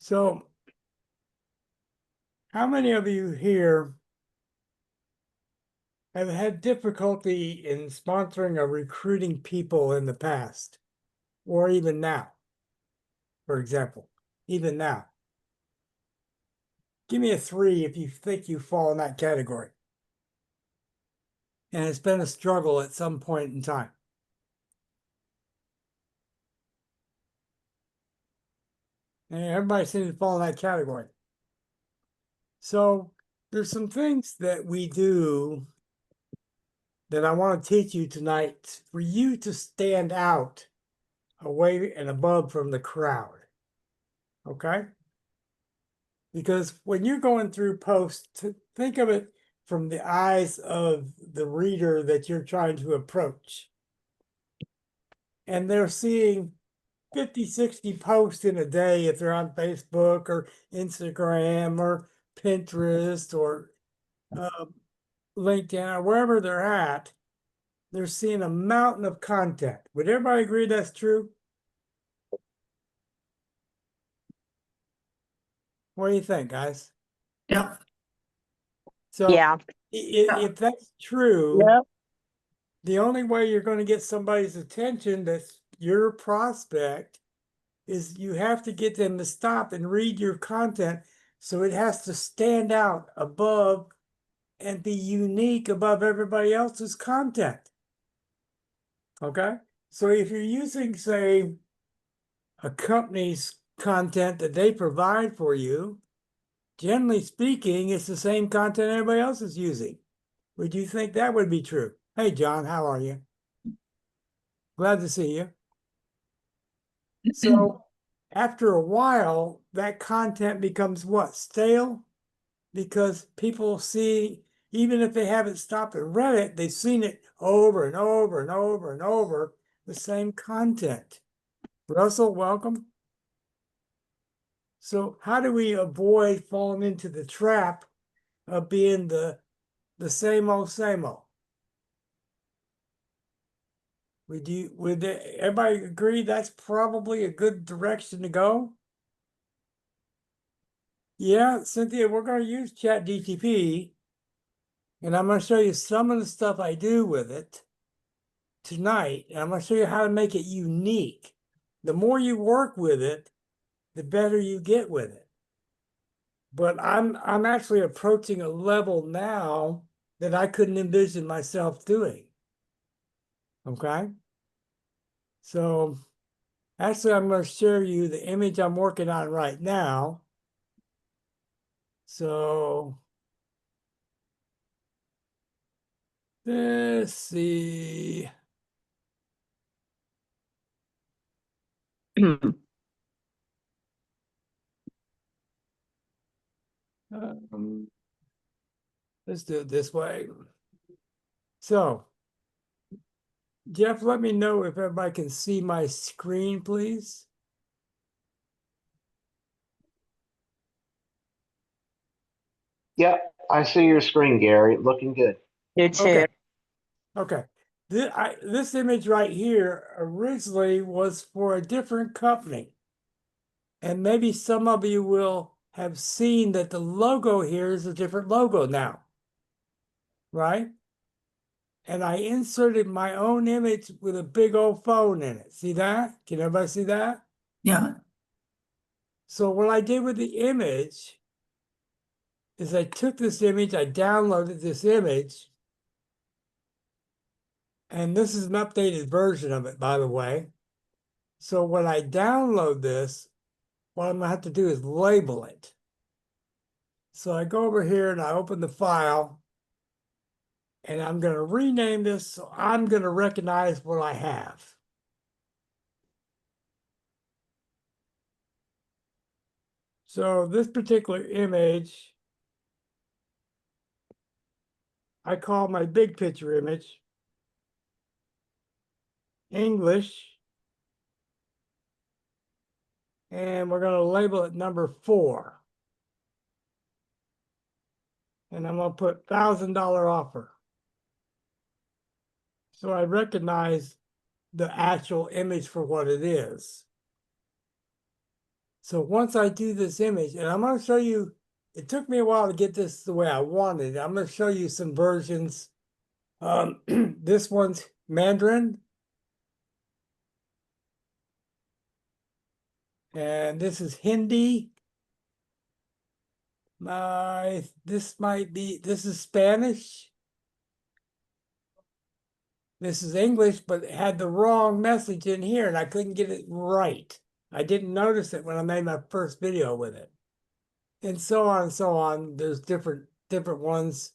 So, how many of you here have had difficulty in sponsoring or recruiting people in the past, or even now, for example, even now? Give me a 3 if you think you fall in that category. And it's been a struggle at some point in time. And everybody seems to fall in that category. So there's some things that we do that I want to teach you tonight for you to stand out away and above from the crowd. Okay? Because when you're going through posts, think of it from the eyes of the reader that you're trying to approach. And they're seeing 50, 60 posts in a day if they're on Facebook or Instagram or Pinterest or LinkedIn or wherever they're at. They're seeing a mountain of content. Would everybody agree that's true? What do you think, guys? Yeah. So Yeah. if that's true, Yep. the only way you're going to get somebody's attention that's your prospect is you have to get them to stop and read your content. So it has to stand out above and be unique above everybody else's content. Okay. So if you're using, say, a company's content that they provide for you, generally speaking, it's the same content everybody else is using. Would you think that would be true? Hey, John, how are you? Glad to see you. So after a while, that content becomes what? Stale? Because people see, even if they haven't stopped and read it, they've seen it over and over and over and over, the same content. Russell, welcome. So how do we avoid falling into the trap of being the same old, same old? Would everybody agree that's probably a good direction to go? Yeah, Cynthia, we're going to use ChatGPT, and I'm going to show you some of the stuff I do with it tonight, and I'm going to show you how to make it unique. The more you work with it, the better you get with it. But I'm actually approaching a level now that I couldn't envision myself doing. Okay? So actually, I'm going to share you the image I'm working on right now. So let's see. Let's do it this way. So, Jeff, let me know if everybody can see my screen, please. Yep, I see your screen, Gary. Looking good. You too. Okay. Okay. This image right here originally was for a different company. And maybe some of you will have seen that the logo here is a different logo now, right? And I inserted my own image with a big old phone in it. See that? Can everybody see that? Yeah. So what I did with the image is I took this image, I downloaded this image, and this is an updated version of it, by the way. So when I download this, what I'm gonna have to do is label it. So I go over here and I open the file, and I'm gonna rename this so I'm gonna recognize what I have. So this particular image, I call my big picture image English, and we're gonna label it number 4. And I'm gonna put $1,000 offer. So I recognize the actual image for what it is. So once I do this image, and I'm going to show you, it took me a while to get this the way I wanted. I'm going to show you some versions. This one's Mandarin. And this is Hindi. This is Spanish. This is English, but it had the wrong message in here and I couldn't get it right. I didn't notice it when I made my first video with it. And so on and so on. There's different ones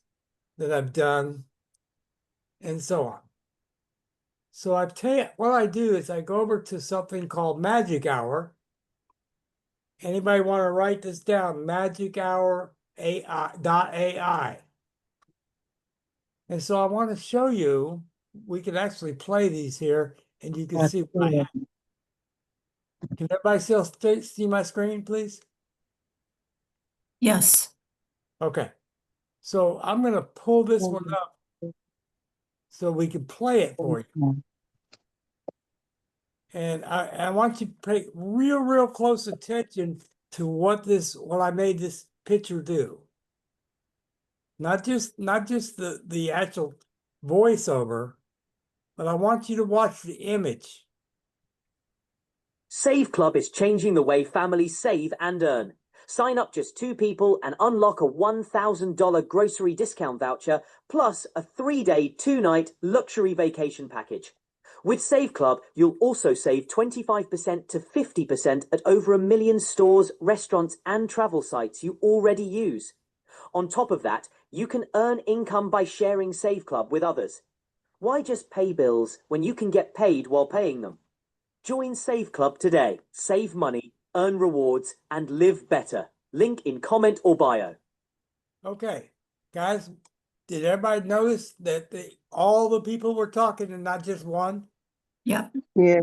that I've done and so on. So I tell you, what I do is I go over to something called Magic Hour. Anybody want to write this down? Magic Hour AI.ai. And so I want to show you, we can actually play these here and you can see what I have. Can everybody still see my screen, please? Yes. Okay. So I'm going to pull this one up so we can play it for you. And I want you to pay real close attention to what I made this picture do. Not just the actual voiceover, but I want you to watch the image. Save Club is changing the way families save and earn. Sign up just 2 people and unlock a $1,000 grocery discount voucher plus a 3-day, 2-night luxury vacation package. With Save Club, you'll also save 25% to 50% at over 1 million stores, restaurants, and travel sites you already use. On top of that, you can earn income by sharing Save Club with others. Why just pay bills when you can get paid while paying them? Join Save Club today. Save money, earn rewards, and live better. Link in comment or bio. Okay, guys, did everybody notice that all the people were talking and not just one? Yep. Yeah.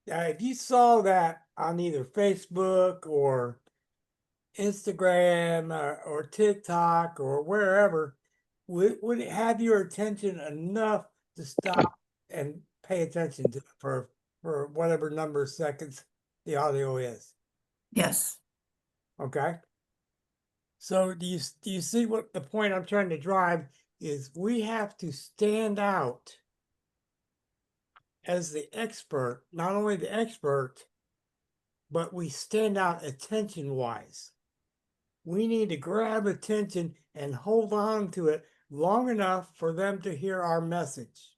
If you saw that on either Facebook or Instagram or TikTok or wherever, would it have your attention enough to stop and pay attention to it for whatever number of seconds the audio is? Yes. Okay. So do you see what the point I'm trying to drive is? We have to stand out as the expert, not only the expert, but we stand out attention wise. We need to grab attention and hold on to it long enough for them to hear our message.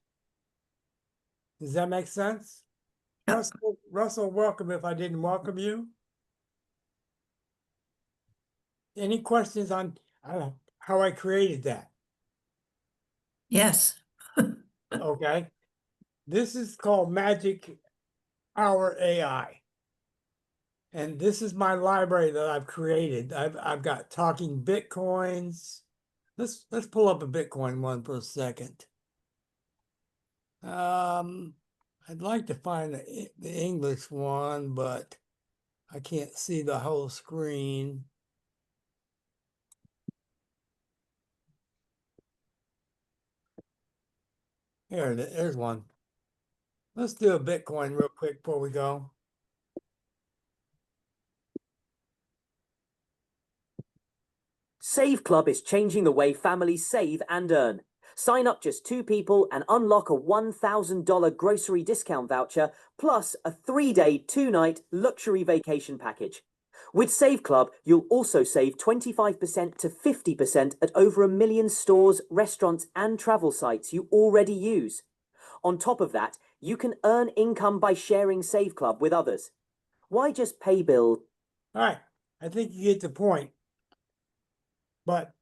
Does that make sense? Yep. Russell, welcome if I didn't welcome you. Any questions on how I created that? Yes. Okay. This is called Magic Hour AI. And this is my library that I've created. I've got talking Bitcoins. Let's pull up a Bitcoin one for a second. I'd like to find the English one, but I can't see the whole screen. There's one. Let's do a Bitcoin real quick before we go. Save Club is changing the way families save and earn. Sign up just 2 people and unlock a $1,000 grocery discount voucher plus a 3-day, 2-night luxury vacation package. With Save Club, you'll also save 25% to 50% at over 1 million stores, restaurants, and travel sites you already use. On top of that, you can earn income by sharing Save Club with others. Why just pay bills? All right, I think you get the point. But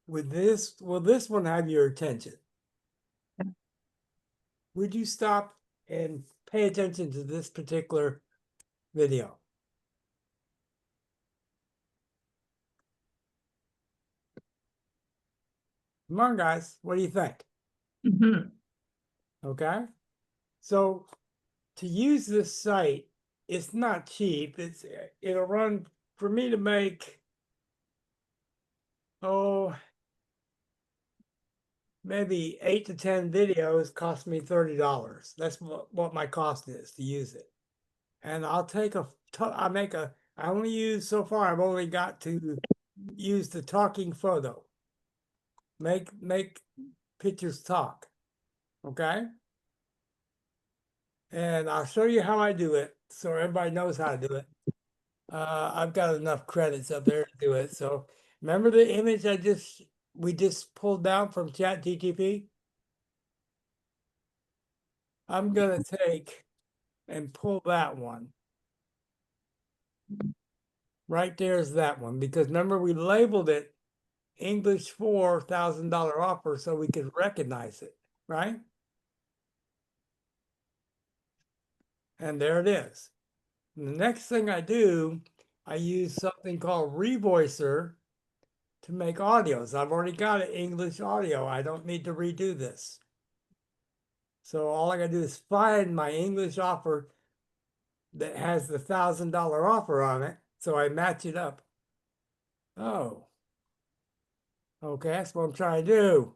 with this, will this one have your attention? Would you stop and pay attention to this particular video? Come on, guys. What do you think? Mhm. Okay. So to use this site, it's not cheap. It'll run for me to make, maybe 8 to 10 videos cost me $30. That's what my cost is to use it. and I'll take I only use so far, I've only got to use the talking photo. Make pictures talk. Okay? And I'll show you how I do it so everybody knows how to do it. I've got enough credits up there to do it. So remember the image we just pulled down from ChatGTP? I'm gonna take and pull that one. Right there's that one, because remember we labeled it English $4,000 offer so we could recognize it, right? And there it is. And the next thing I do, I use something called Revoicer to make audios. I've already got an English audio. I don't need to redo this. So all I gotta do is find my English offer that has the $1,000 offer on it. So I match it up. Oh, okay, that's what I'm trying to do.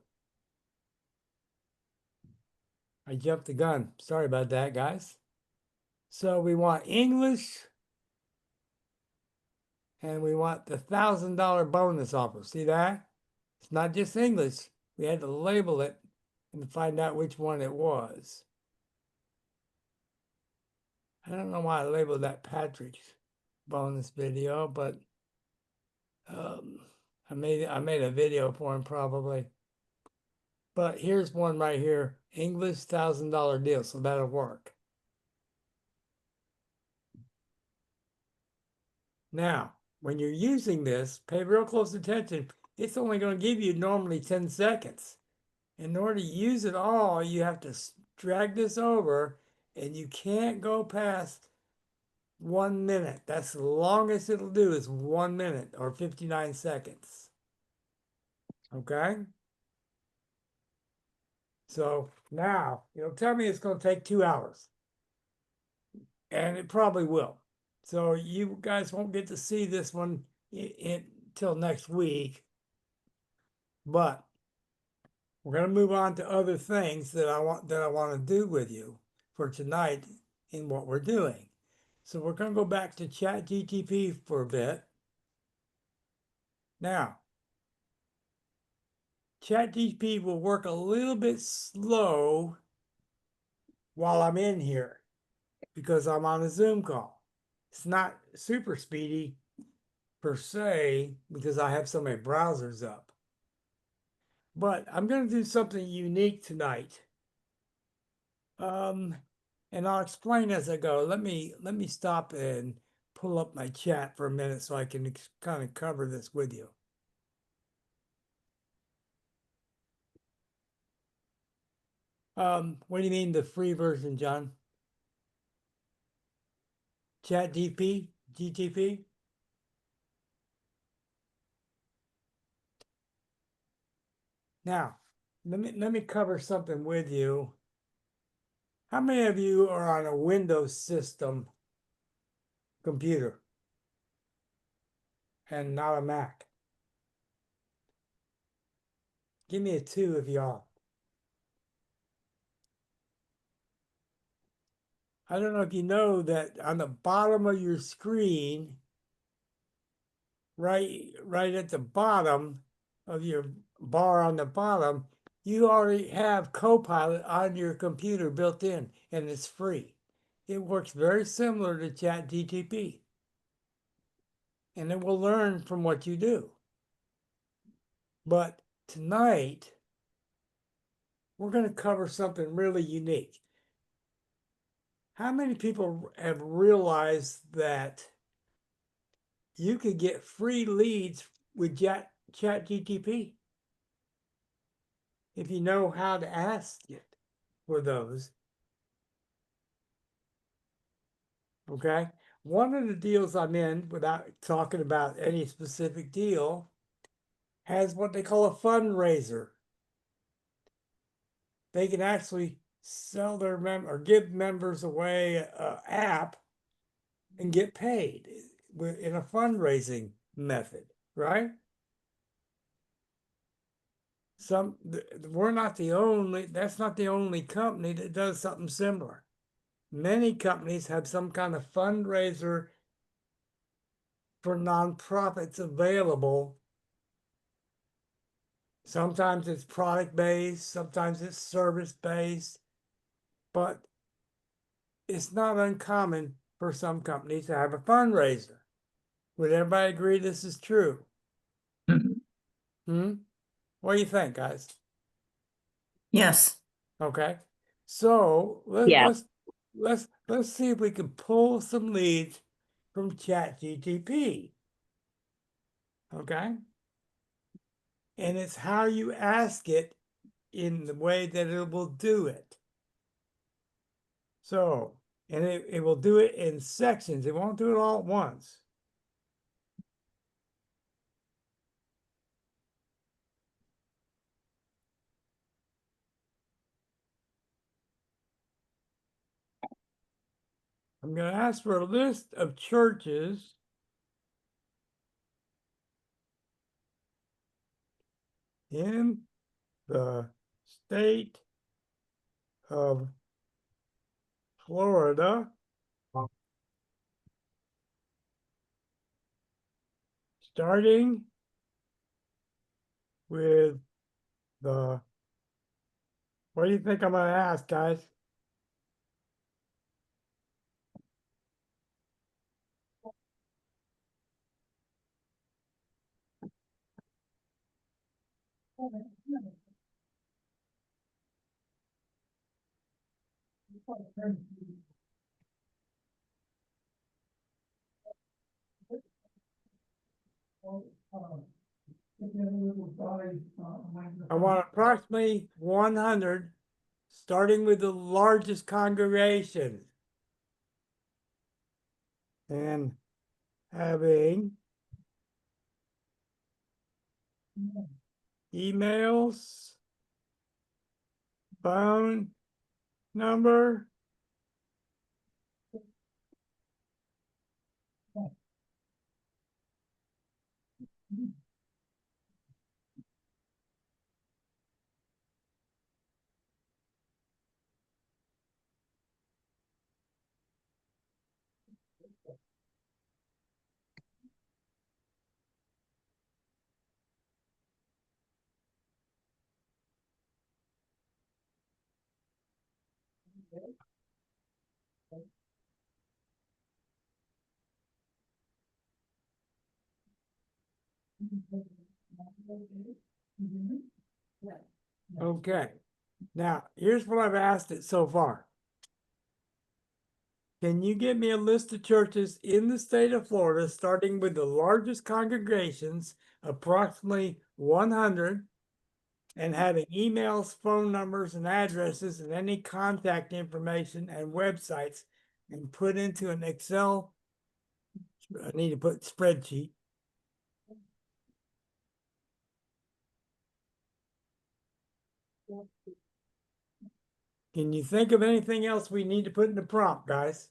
I jumped the gun. Sorry about that, guys. So we want English and we want the $1,000 bonus offer. See that? It's not just English. We had to label it and find out which one it was. I don't know why I labeled that Patrick's bonus video, but I made a video for him probably. But here's one right here, English $1,000 deal, so that'll work. Now, when you're using this, pay real close attention. It's only going to give you normally 10 seconds. In order to use it all, you have to drag this over, and you can't go past 1 minute. That's the longest it'll do is 1 minute or 59 seconds. Okay? So now it'll tell me it's going to take 2 hours. And it probably will. So you guys won't get to see this one until next week. But we're going to move on to other things that I want to do with you for tonight in what we're doing. So we're going to go back to ChatGTP for a bit. Now, ChatGPT will work a little bit slow while I'm in here because I'm on a Zoom call. It's not super speedy per se because I have so many browsers up. But I'm going to do something unique tonight. And I'll explain as I go. Let me stop and pull up my chat for a minute so I can kind of cover this with you. What do you mean the free version, John? GTP? Now, let me cover something with you. How many of you are on a Windows system computer and not a Mac? Give me a 2 if y'all. I don't know if you know that on the bottom of your screen, right at the bottom of your bar on the bottom, you already have Copilot on your computer built in, and it's free. It works very similar to ChatGTP. And it will learn from what you do. But tonight, we're going to cover something really unique. How many people have realized that you could get free leads with ChatGTP if you know how to ask it for those? Okay. One of the deals I'm in, without talking about any specific deal, has what they call a fundraiser. They can actually sell their or give members away an app and get paid in a fundraising method, right? We're not the only, that's not the only company that does something similar. many companies have some kind of fundraiser for nonprofits available. Sometimes it's product based, sometimes it's service based, but it's not uncommon for some companies to have a fundraiser. Would everybody agree this is true? Mhm. What do you think, guys? Yes. Okay, so Yeah. let's see if we can pull some leads from ChatGTP. Okay, and it's how you ask it in the way that it will do it. So, and it will do it in sections. It won't do it all at once. I'm going to ask for a list of churches in the state of Florida, starting with the, what do you think I'm going to ask, guys? I want approximately 100, starting with the largest congregation. And having emails, phone number, okay. Now, here's what I've asked it so far. Can you give me a list of churches in the state of Florida, starting with the largest congregations, approximately 100, and having emails, phone numbers, and addresses, and any contact information and websites, and put into an Excel, I need to put spreadsheet. Can you think of anything else we need to put in the prompt, guys?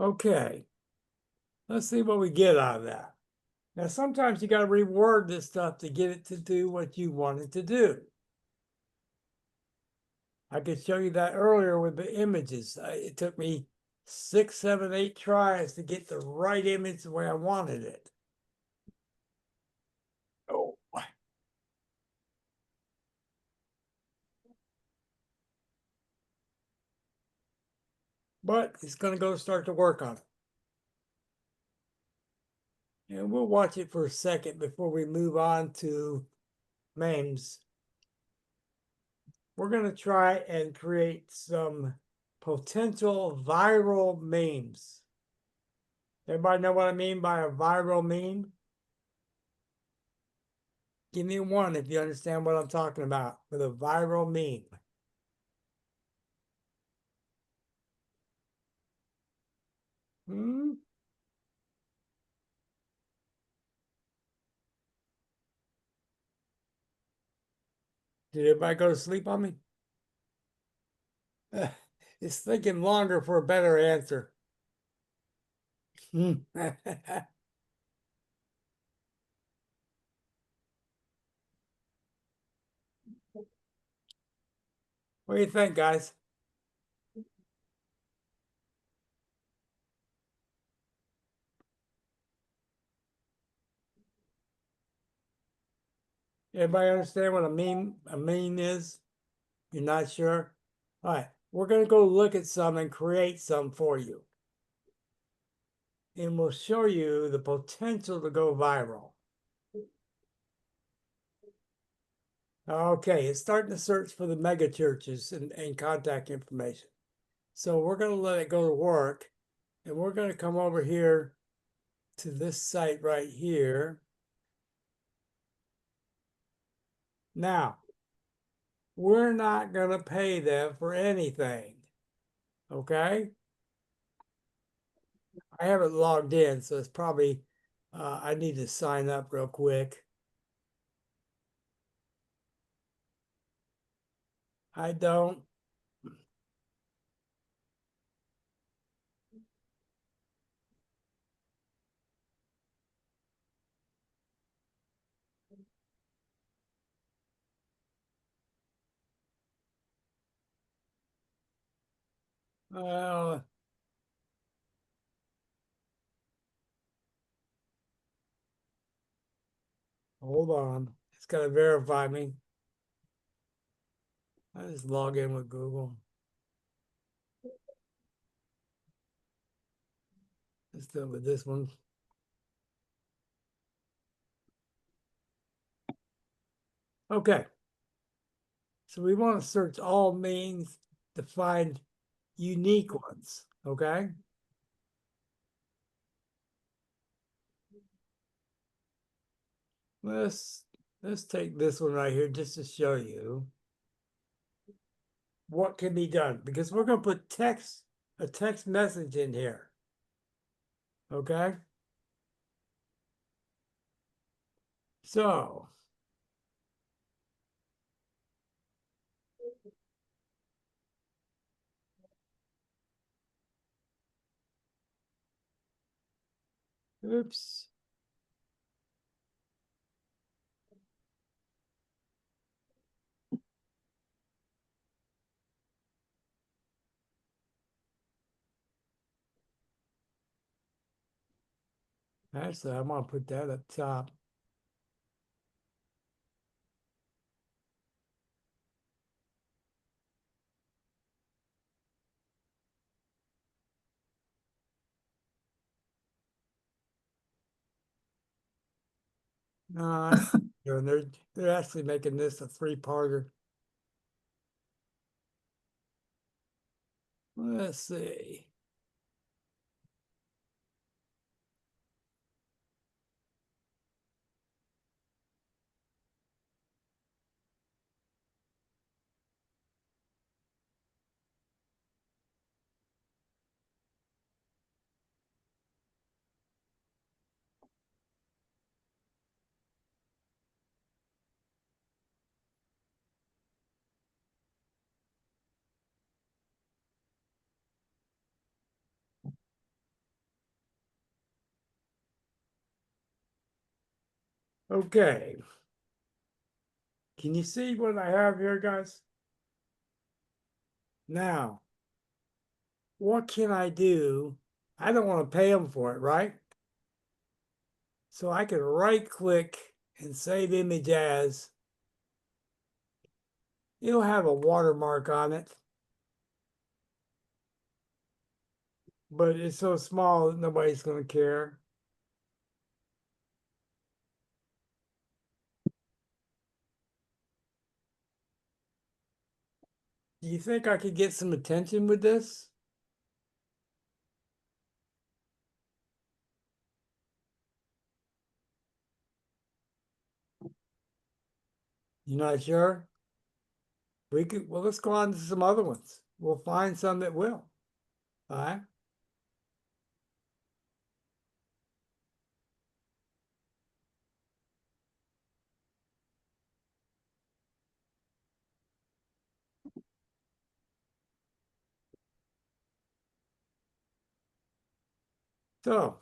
Okay. Let's see what we get out of that. Now, sometimes you got to reword this stuff to get it to do what you want it to do. I could show you that earlier with the images. It took me 6, 7, 8 tries to get the right image the way I wanted it. Oh. But it's going to go start to work on it. And we'll watch it for a second before we move on to memes. We're going to try and create some potential viral memes. Everybody know what I mean by a viral meme? Give me one if you understand what I'm talking about with a viral meme. Hmm? Did everybody go to sleep on me? It's thinking longer for a better answer. Hmm. What do you think, guys? Everybody understand what a mean is? You're not sure? All right, we're gonna go look at some and create some for you. And we'll show you the potential to go viral. Okay, it's starting to search for the mega churches and contact information. So we're gonna let it go to work, and we're gonna come over here to this site right here. Now, we're not gonna pay them for anything, okay? I haven't logged in, so it's probably, I need to sign up real quick. I don't. Uh, Hold on. It's gotta verify me. I just log in with Google. Let's do it with this one. Okay. So we want to search all means to find unique ones, okay? Let's take this one right here just to show you what can be done, because we're gonna put a text message in here. Okay? So oops. Actually, I'm gonna put that up top. No, they're actually making this a three-parter. Let's see. Okay. Can you see what I have here, guys? Now, what can I do? I don't want to pay them for it, right? So I can right click and save image as. It'll have a watermark on it, but it's so small that nobody's going to care. Do you think I could get some attention with this? You're not sure? Well, let's go on to some other ones. We'll find some that will. All right. So.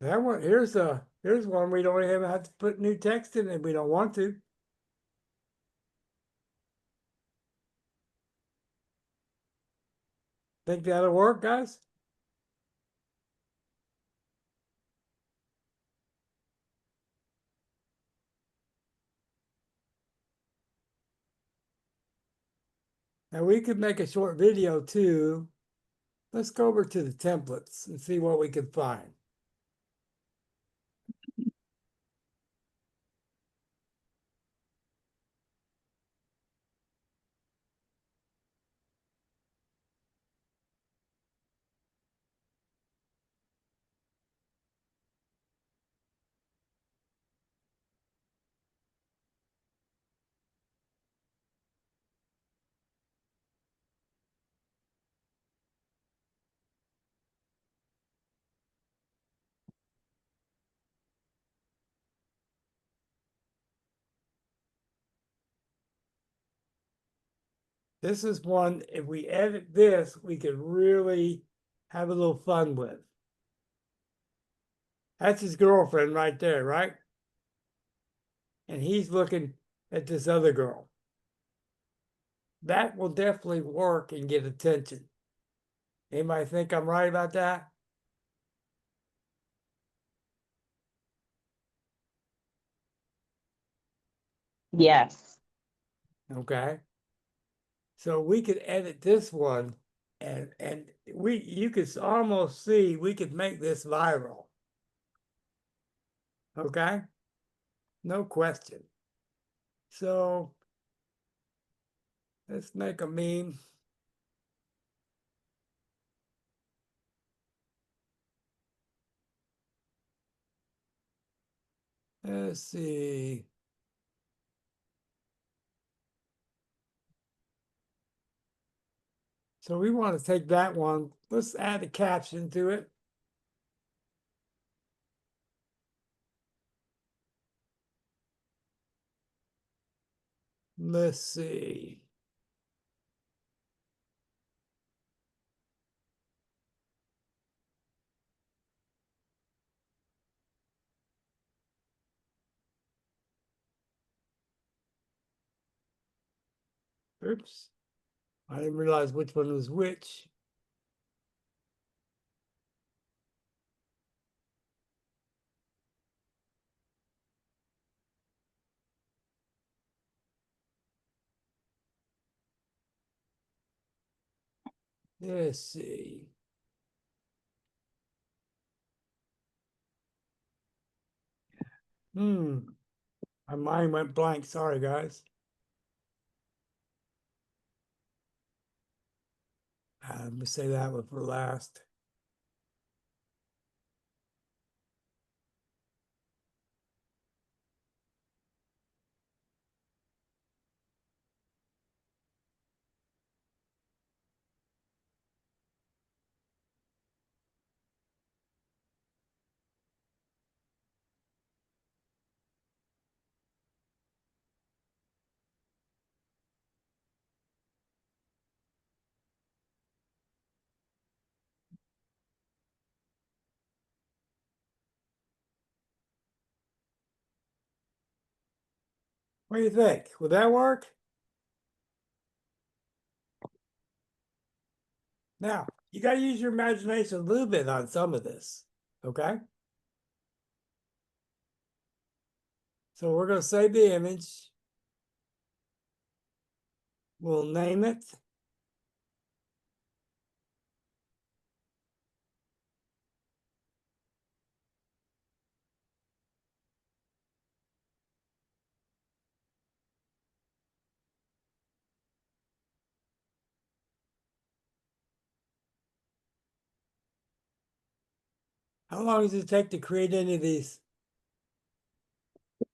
That one, here's one we don't even have to put new text in if we don't want to. Think that'll work, guys? Now we could make a short video too. Let's go over to the templates and see what we can find. This is one, if we edit this, we could really have a little fun with. That's his girlfriend right there, right? And he's looking at this other girl. That will definitely work and get attention. Anybody think I'm right about that? Yes. Okay. So we could edit this one and you could almost see we could make this viral. Okay? No question. So let's make a meme. Let's see. So we want to take that one. Let's add a caption to it. Let's see. Oops. I didn't realize which one was which. Let's see. My mind went blank. Sorry, guys. Let me say that one for last. What do you think? Would that work? Now, you got to use your imagination a little bit on some of this, okay? So we're going to save the image. We'll name it. How long does it take to create any of these,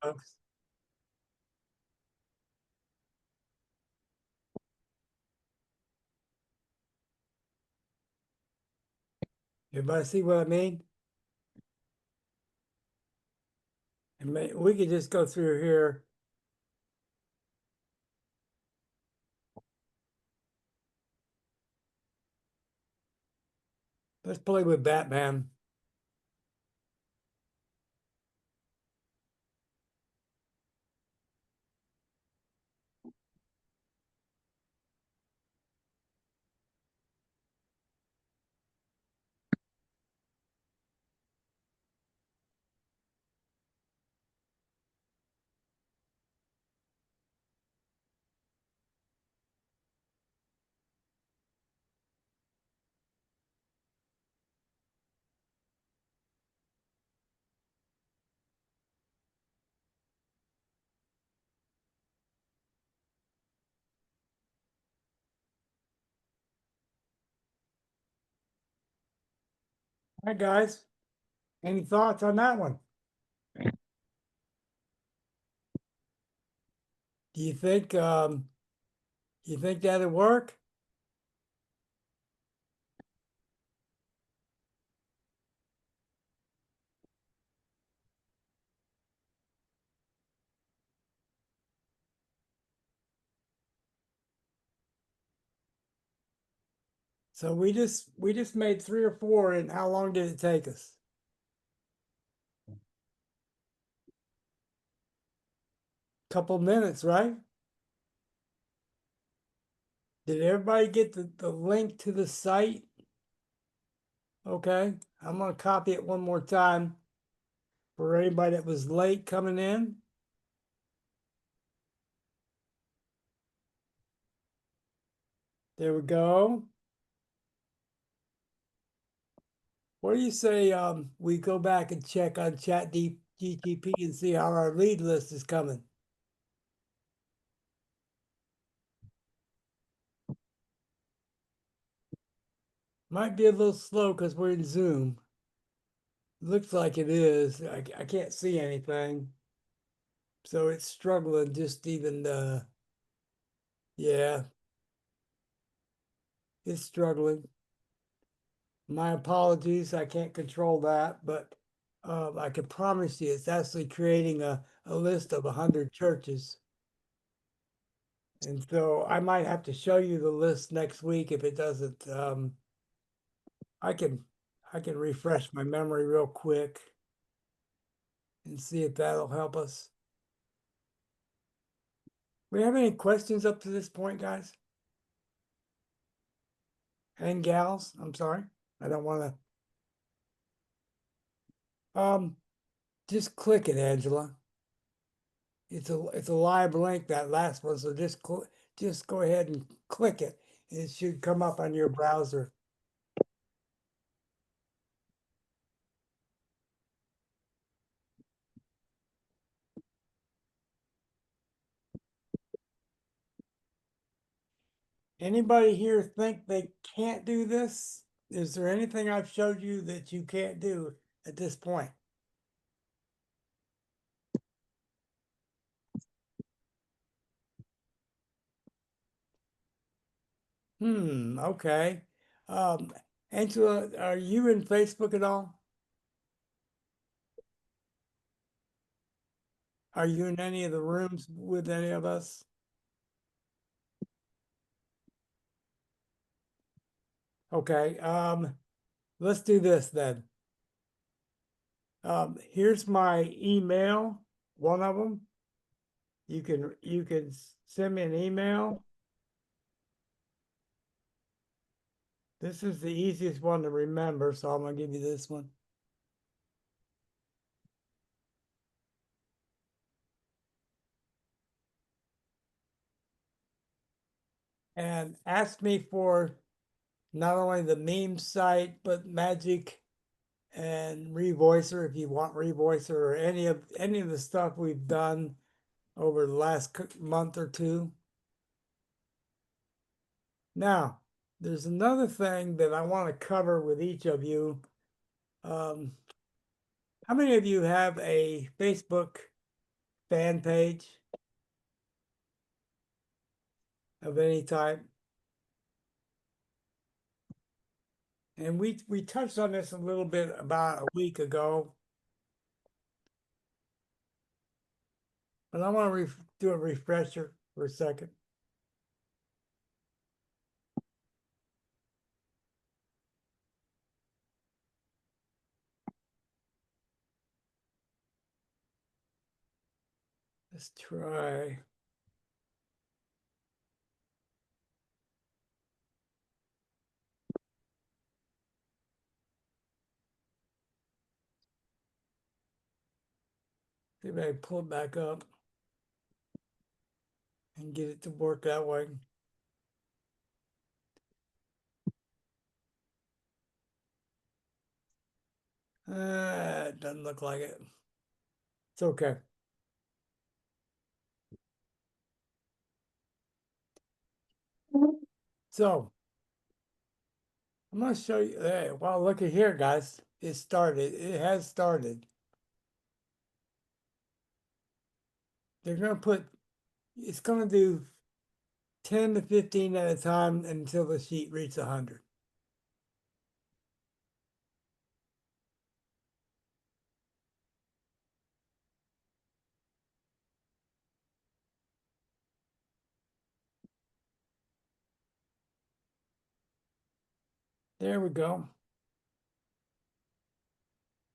folks? Everybody see what I mean? And we could just go through here. Let's play with Batman. All right, guys. Any thoughts on that one? Do you think that'll work? So we just made 3 or 4, and how long did it take us? Couple minutes, right? Did everybody get the link to the site? Okay, I'm gonna copy it one more time for anybody that was late coming in. There we go. What do you say we go back and check on GTP and see how our lead list is coming? Might be a little slow because we're in Zoom. Looks like it is. I can't see anything. So it's struggling just even yeah, it's struggling. My apologies, I can't control that, but I can promise you it's actually creating a list of 100 churches. And so I might have to show you the list next week if it doesn't. I can refresh my memory real quick and see if that'll help us. We have any questions up to this point, guys? And gals, I'm sorry. I don't want to just click it, Angela. It's a live link, that last one, so just go ahead and click it. It should come up on your browser. Anybody here think they can't do this? Is there anything I've showed you that you can't do at this point? Okay. Angela, are you in Facebook at all? Are you in any of the rooms with any of us? Okay, let's do this then. Here's my email, one of them. You can send me an email. This is the easiest one to remember, so I'm gonna give you this one. And ask me for not only the meme site, but Magic and Revoicer if you want Revoicer or any of the stuff we've done over the last month or two. Now, there's another thing that I want to cover with each of you. How many of you have a Facebook fan page of any type? And we touched on this a little bit about a week ago. But I want to do a refresher for a second. Let's try. See if I can pull it back up and get it to work that way. It doesn't look like it. It's okay. So I'm going to show you. Hey, well, look at here, guys. It started. It has started. They're going to put. It's going to do 10 to 15 at a time until the sheet reaches 100. There we go.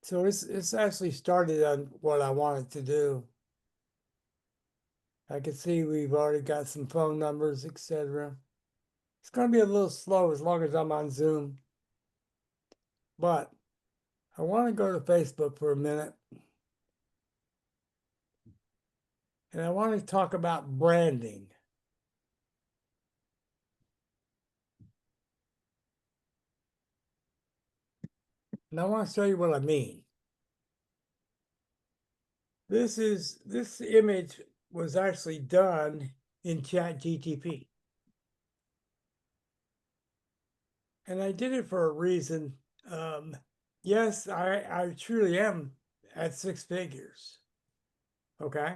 So it's actually started on what I wanted to do. I can see we've already got some phone numbers, etc. It's going to be a little slow as long as I'm on Zoom. But I want to go to Facebook for a minute. And I want to talk about branding. And I want to show you what I mean. This image was actually done in ChatGPT. And I did it for a reason. Yes, I truly am at 6 figures. Okay.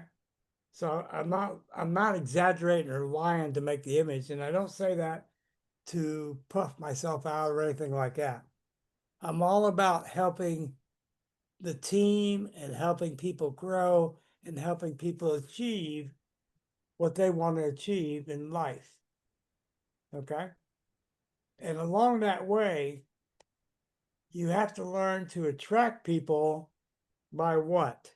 So I'm not exaggerating or lying to make the image. And I don't say that to puff myself out or anything like that. I'm all about helping the team and helping people grow and helping people achieve what they want to achieve in life. Okay. And along that way, you have to learn to attract people by what?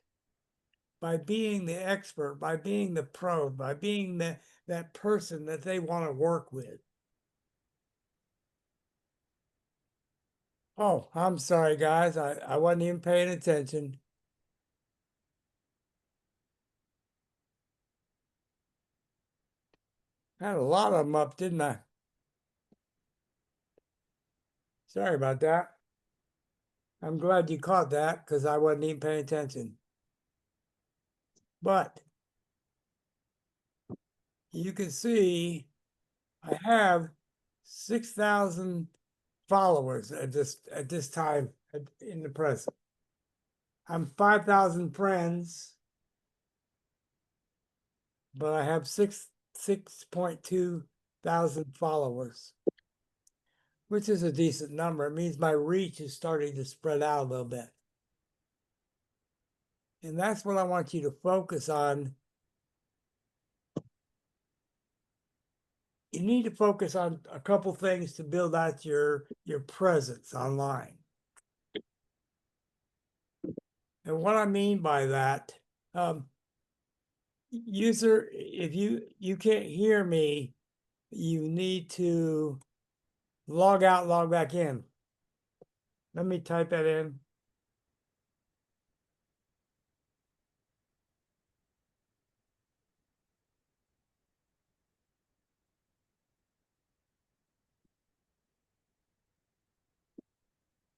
By being the expert, by being the pro, by being that person that they want to work with. Oh, I'm sorry, guys. I wasn't even paying attention. I had a lot of them up, didn't I? Sorry about that. I'm glad you caught that because I wasn't even paying attention. But you can see I have 6,000 followers at this time in the present. I'm 5,000 friends, but I have 6.2 thousand followers, which is a decent number. It means my reach is starting to spread out a little bit. And that's what I want you to focus on. You need to focus on a couple things to build out your presence online. And what I mean by that, user, if you can't hear me, you need to log out, log back in. Let me type that in.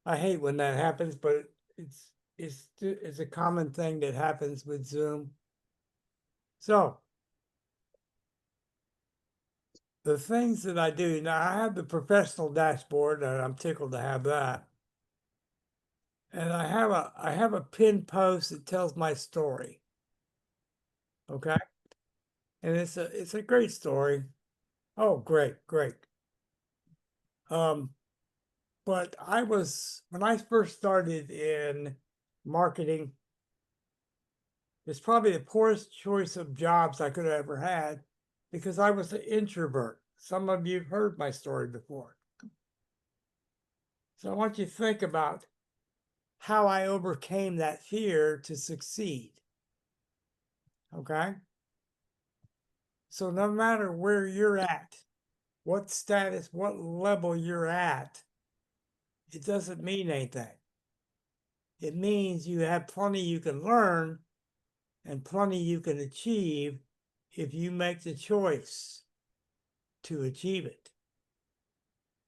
I hate when that happens, but it's a common thing that happens with Zoom. So the things that I do now, I have the professional dashboard, and I'm tickled to have that. And I have a pinned post that tells my story. Okay, and it's a great story. Oh, great. But when I first started in marketing, it's probably the poorest choice of jobs I could have ever had because I was an introvert. Some of you have heard my story before. So I want you to think about how I overcame that fear to succeed. Okay? So no matter where you're at, what status, what level you're at, it doesn't mean anything. It means you have plenty you can learn and plenty you can achieve if you make the choice to achieve it.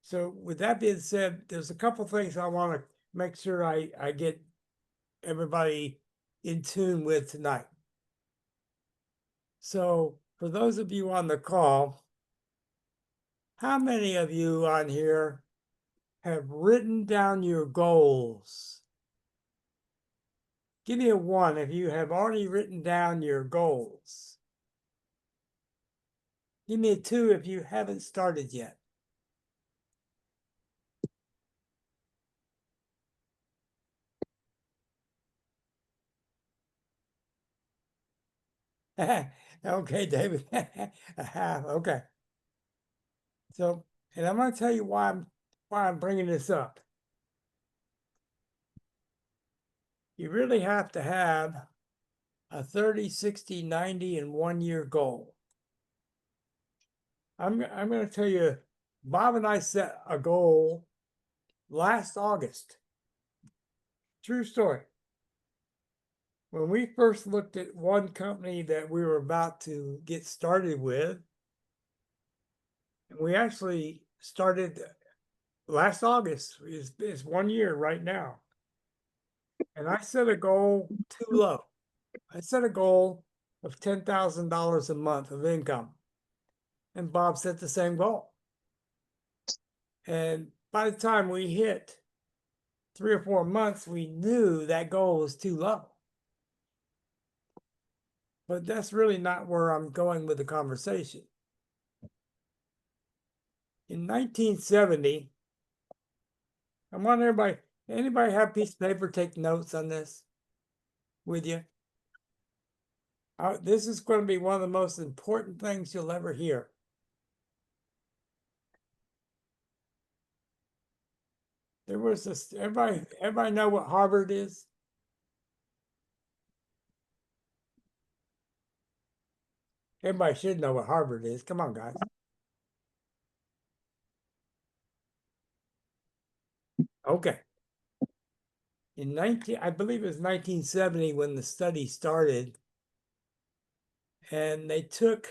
So with that being said, there's a couple things I want to make sure I get everybody in tune with tonight. So for those of you on the call, how many of you on here have written down your goals? Give me a 1 if you have already written down your goals. Give me a 2 if you haven't started yet. Okay, David. Okay. So, and I'm going to tell you why I'm bringing this up. You really have to have a 30, 60, 90, and 1 year goal. I'm going to tell you, Bob and I set a goal last August. True story. When we first looked at one company that we were about to get started with, we actually started last August, is 1 year right now. And I set a goal too low. I set a goal of $10,000 a month of income. And Bob set the same goal. And by the time we hit 3 or 4 months, we knew that goal was too low. But that's really not where I'm going with the conversation. In 1970, I want anybody have a piece of paper, take notes on this with you? This is going to be one of the most important things you'll ever hear. There was this, everybody know what Harvard is? Everybody should know what Harvard is. Come on, guys. Okay. I believe it was 1970 when the study started. And they took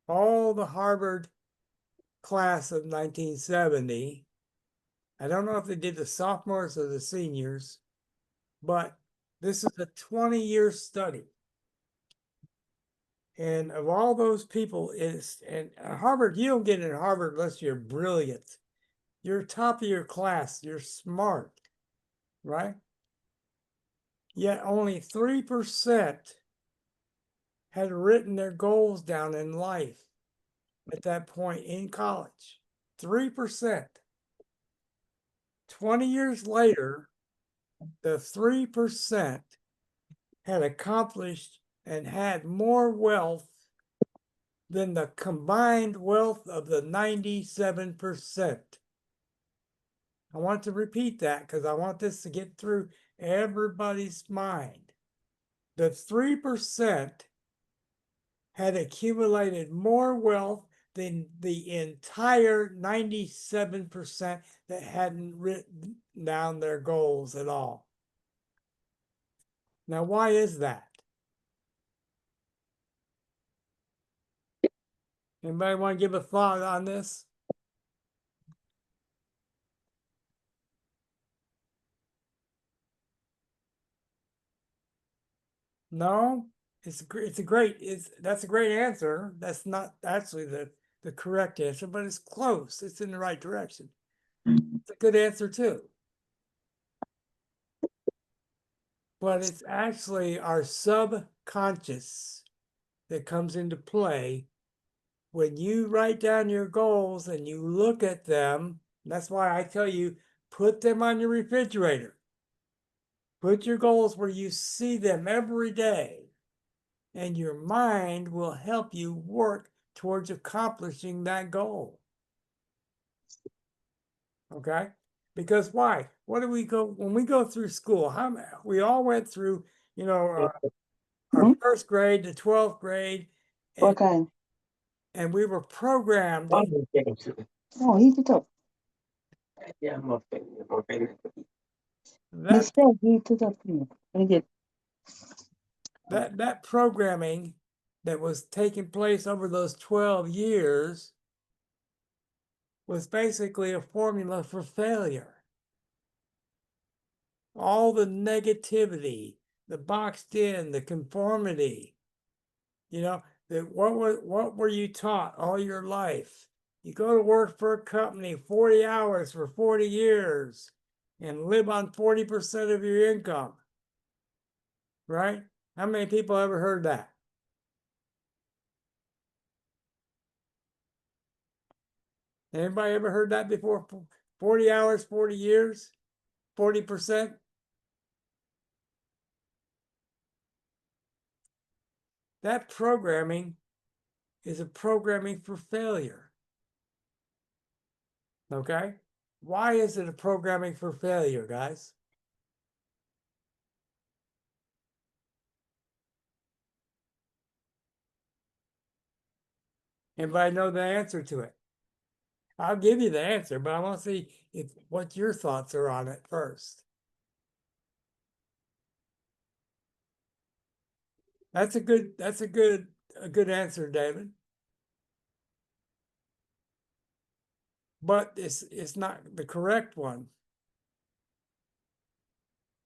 all the Harvard class of 1970. I don't know if they did the sophomores or the seniors, but this is a 20-year study. And of all those people, and Harvard, you don't get into Harvard unless you're brilliant. You're top of your class, you're smart, right? Yet only 3% had written their goals down in life at that point in college. 3%. 20 years later, the 3% had accomplished and had more wealth than the combined wealth of the 97%. I want to repeat that because I want this to get through everybody's mind. The 3% had accumulated more wealth than the entire 97% that hadn't written down their goals at all. Now, why is that? Anybody want to give a thought on this? No? That's a great answer. That's not actually the correct answer, but it's close. It's in the right direction. It's a good answer too. But it's actually our subconscious that comes into play when you write down your goals and you look at them, That's why I tell you, put them on your refrigerator. Put your goals where you see them every day, and your mind will help you work towards accomplishing that goal. Okay? Because why? What do we go when we go through school? We all went through, our Mhm. first grade to 12th grade, What kind? and we were programmed. Oh, heat it up. That Mister, heat it up. Bring it. that programming that was taking place over those 12 years was basically a formula for failure. All the negativity, the boxed in, the conformity, what were you taught all your life? You go to work for a company 40 hours for 40 years and live on 40% of your income. Right? How many people ever heard that? Anybody ever heard that before? 40 hours, 40 years, 40%? That programming is a programming for failure. Okay? Why is it a programming for failure, guys? Anybody know the answer to it? I'll give you the answer, but I want to see what your thoughts are on it first. That's a good answer, David. But it's not the correct one.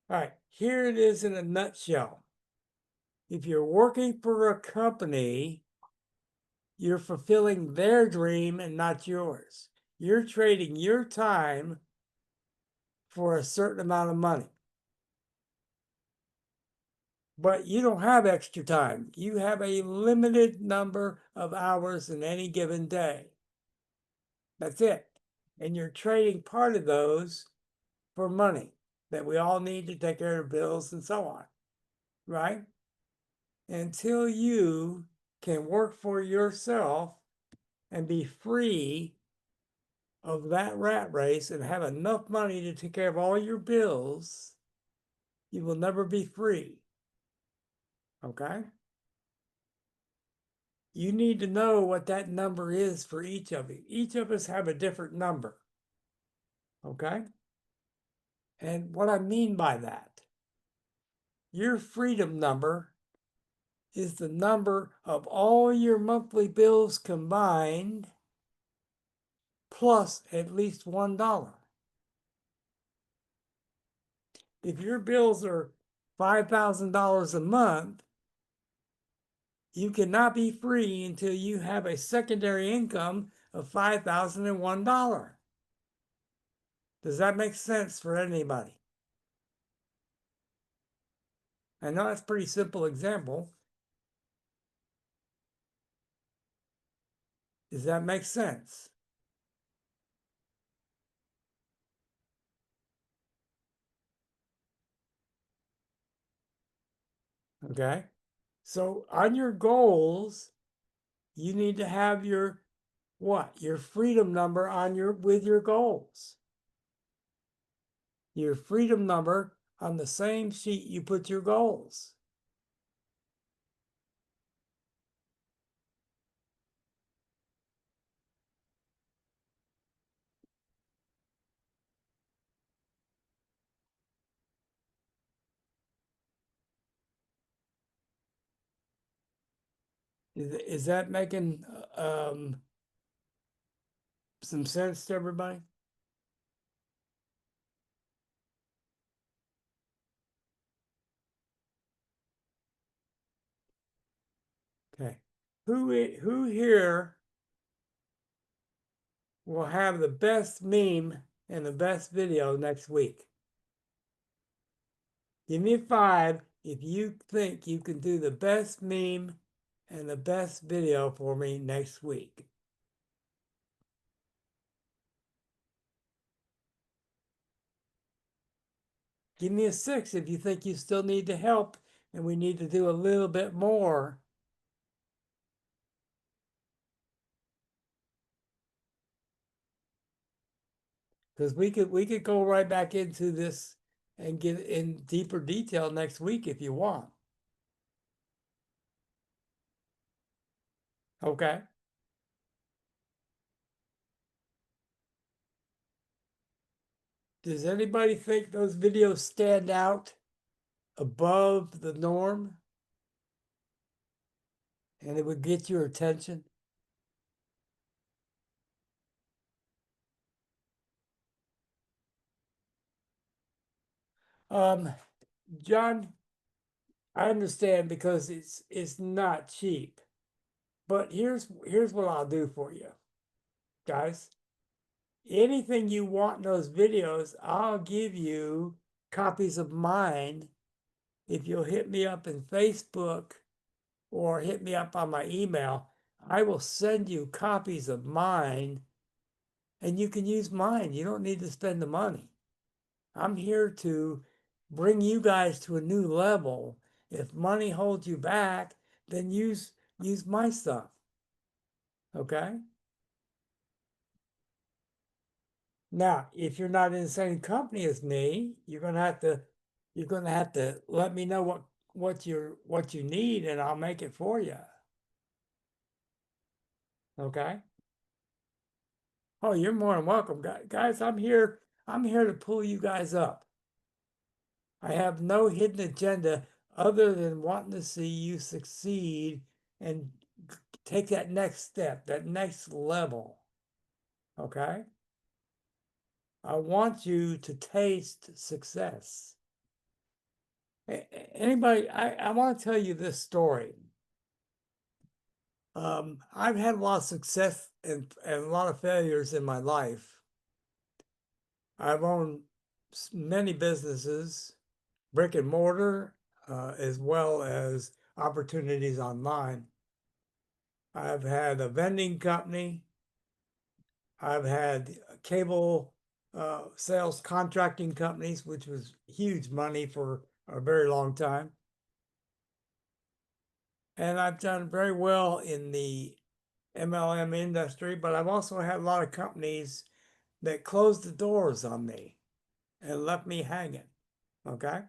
All right, here it is in a nutshell. If you're working for a company, you're fulfilling their dream and not yours. You're trading your time for a certain amount of money. But you don't have extra time. You have a limited number of hours in any given day. That's it. And you're trading part of those for money that we all need to take care of bills and so on, right? Until you can work for yourself and be free of that rat race and have enough money to take care of all your bills, you will never be free. Okay? You need to know what that number is for each of you. Each of us have a different number. Okay? And what I mean by that, your freedom number is the number of all your monthly bills combined plus at least $1. If your bills are $5,000 a month, you cannot be free until you have a secondary income of $5,001. Does that make sense for anybody? I know that's a pretty simple example. Does that make sense? Okay. So on your goals, you need to have your what? Your freedom number on with your goals. Your freedom number on the same sheet you put your goals. Is that making some sense to everybody? Okay. Who here will have the best meme and the best video next week? Give me 5 if you think you can do the best meme and the best video for me next week. give me a 6 if you think you still need the help and we need to do a little bit more. Because we could go right back into this and get in deeper detail next week if you want. Okay. Does anybody think those videos stand out above the norm? And it would get your attention? Um, John, I understand because it's not cheap. But here's what I'll do for you, guys. Anything you want in those videos, I'll give you copies of mine if you'll hit me up in Facebook or hit me up on my email. I will send you copies of mine and you can use mine. You don't need to spend the money. I'm here to bring you guys to a new level. If money holds you back, then use my stuff. Okay? Now, if you're not in the same company as me, you're gonna have to let me know what you need and I'll make it for you. Okay? Oh, you're more than welcome, guys. I'm here to pull you guys up. I have no hidden agenda other than wanting to see you succeed and take that next step, that next level. Okay? I want you to taste success. Anybody, I want to tell you this story. I've had a lot of success and a lot of failures in my life. I've owned many businesses, brick and mortar, as well as opportunities online. I've had a vending company. I've had cable sales contracting companies, which was huge money for a very long time. And I've done very well in the MLM industry, but I've also had a lot of companies that closed the doors on me and left me hanging. Okay.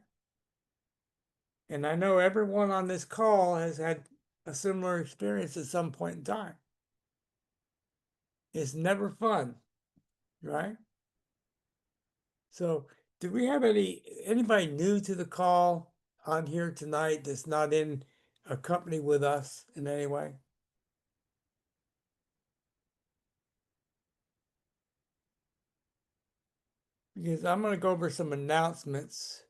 And I know everyone on this call has had a similar experience at some point in time. It's never fun, right? So, do we have anybody new to the call on here tonight that's not in a company with us in any way? Because I'm going to go over some announcements.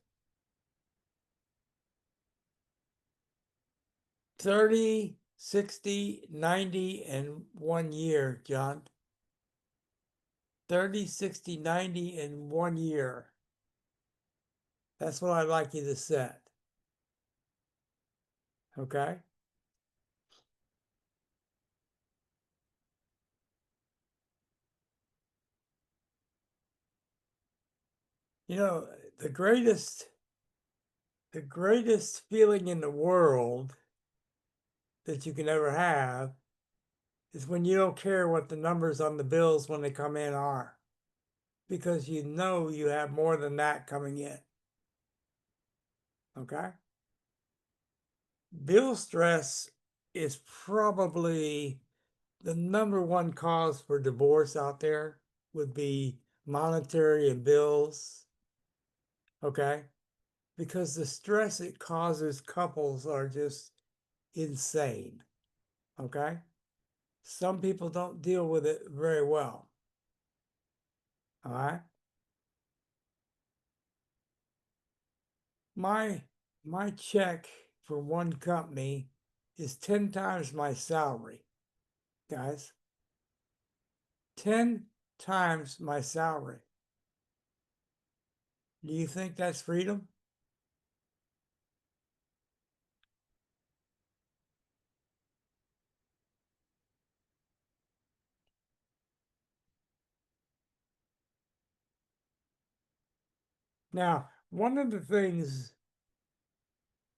30, 60, 90, and 1 year, John. 30, 60, 90, and 1 year. That's what I'd like you to set. Okay? You know, the greatest feeling in the world that you can ever have is when you don't care what the numbers on the bills when they come in are, because you know you have more than that coming in. Okay? Bill stress is probably the number one cause for divorce out there would be monetary and bills. Okay? Because the stress it causes couples are just insane. Okay? Some people don't deal with it very well. All right? My check for one company is 10 times my salary, guys. 10 times my salary. Do you think that's freedom? Now, One of the things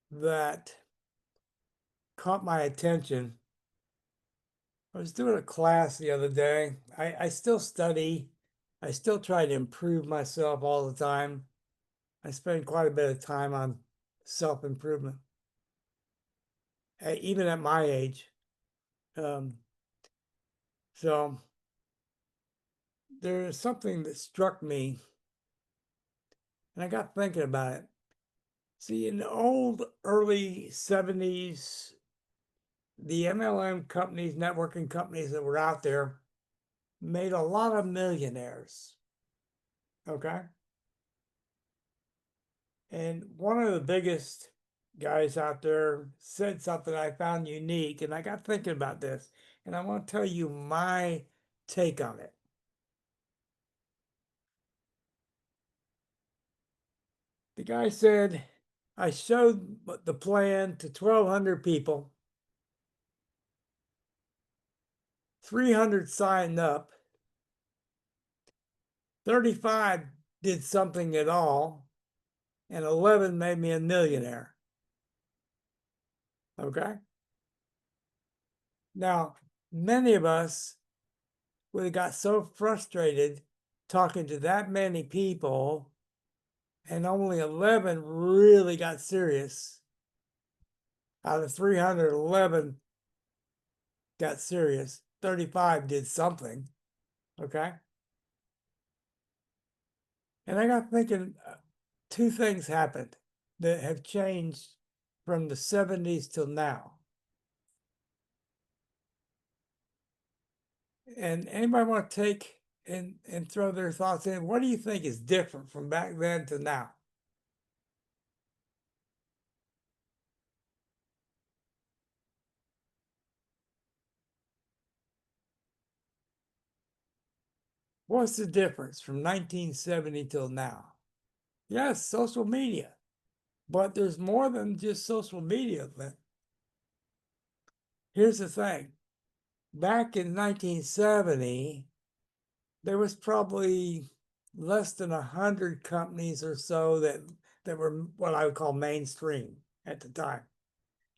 that caught my attention, I was doing a class the other day. I still study. I still try to improve myself all the time. I spend quite a bit of time on self-improvement, even at my age. So there's something that struck me, and I got thinking about it. See, in the old early 70s, the MLM companies, networking companies that were out there made a lot of millionaires. Okay. And one of the biggest guys out there said something I found unique, and I got thinking about this, and I want to tell you my take on it. The guy said, I showed the plan to 1,200 people. 300 signed up. 35 did something at all, and 11 made me a millionaire. Okay. Now, many of us would have got so frustrated talking to that many people, and only 11 really got serious. Out of 311 got serious. 35 did something. Okay. And I got thinking, two things happened that have changed from the 70s till now. And anybody want to take and throw their thoughts in? What do you think is different from back then to now? What's the difference from 1970 till now? Yes, social media, but there's more than just social media. Here's the thing. Back in 1970, there was probably less than 100 companies or so that were what I would call mainstream at the time.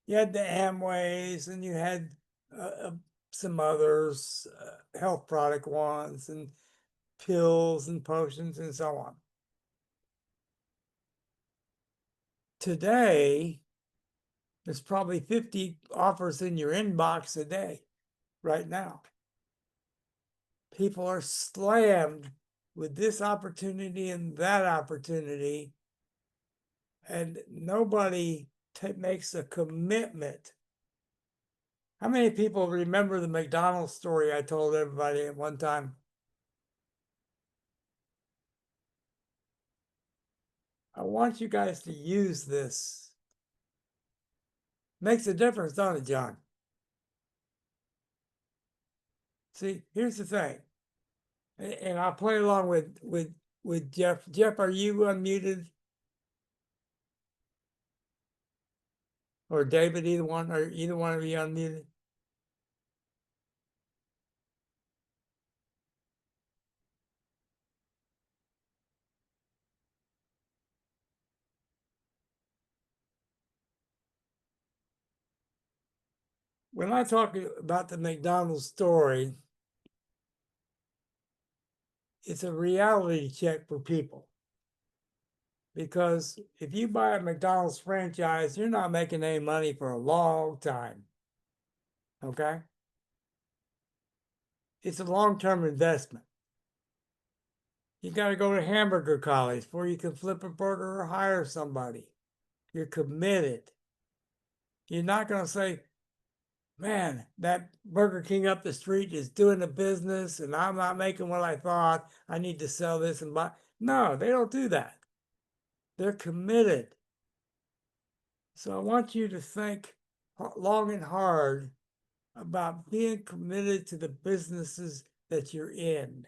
You had the Amways, and you had some others, health product ones, and pills and potions and so on. Today, there's probably 50 offers in your inbox a day right now. People are slammed with this opportunity and that opportunity, and nobody makes a commitment. How many people remember the McDonald's story I told everybody at one time? I want you guys to use this. Makes a difference, don't it, John? See, here's the thing, and I'll play along with Jeff. Jeff, are you unmuted? Or David, either one, or either one of you unmuted? When I talk about the McDonald's story, it's a reality check for people. Because if you buy a McDonald's franchise, you're not making any money for a long time. Okay? It's a long-term investment. You got to go to hamburger college before you can flip a burger or hire somebody. You're committed. You're not going to say, man, that Burger King up the street is doing the business and I'm not making what I thought. I need to sell this and buy. No, they don't do that. They're committed. So I want you to think long and hard about being committed to the businesses that you're in,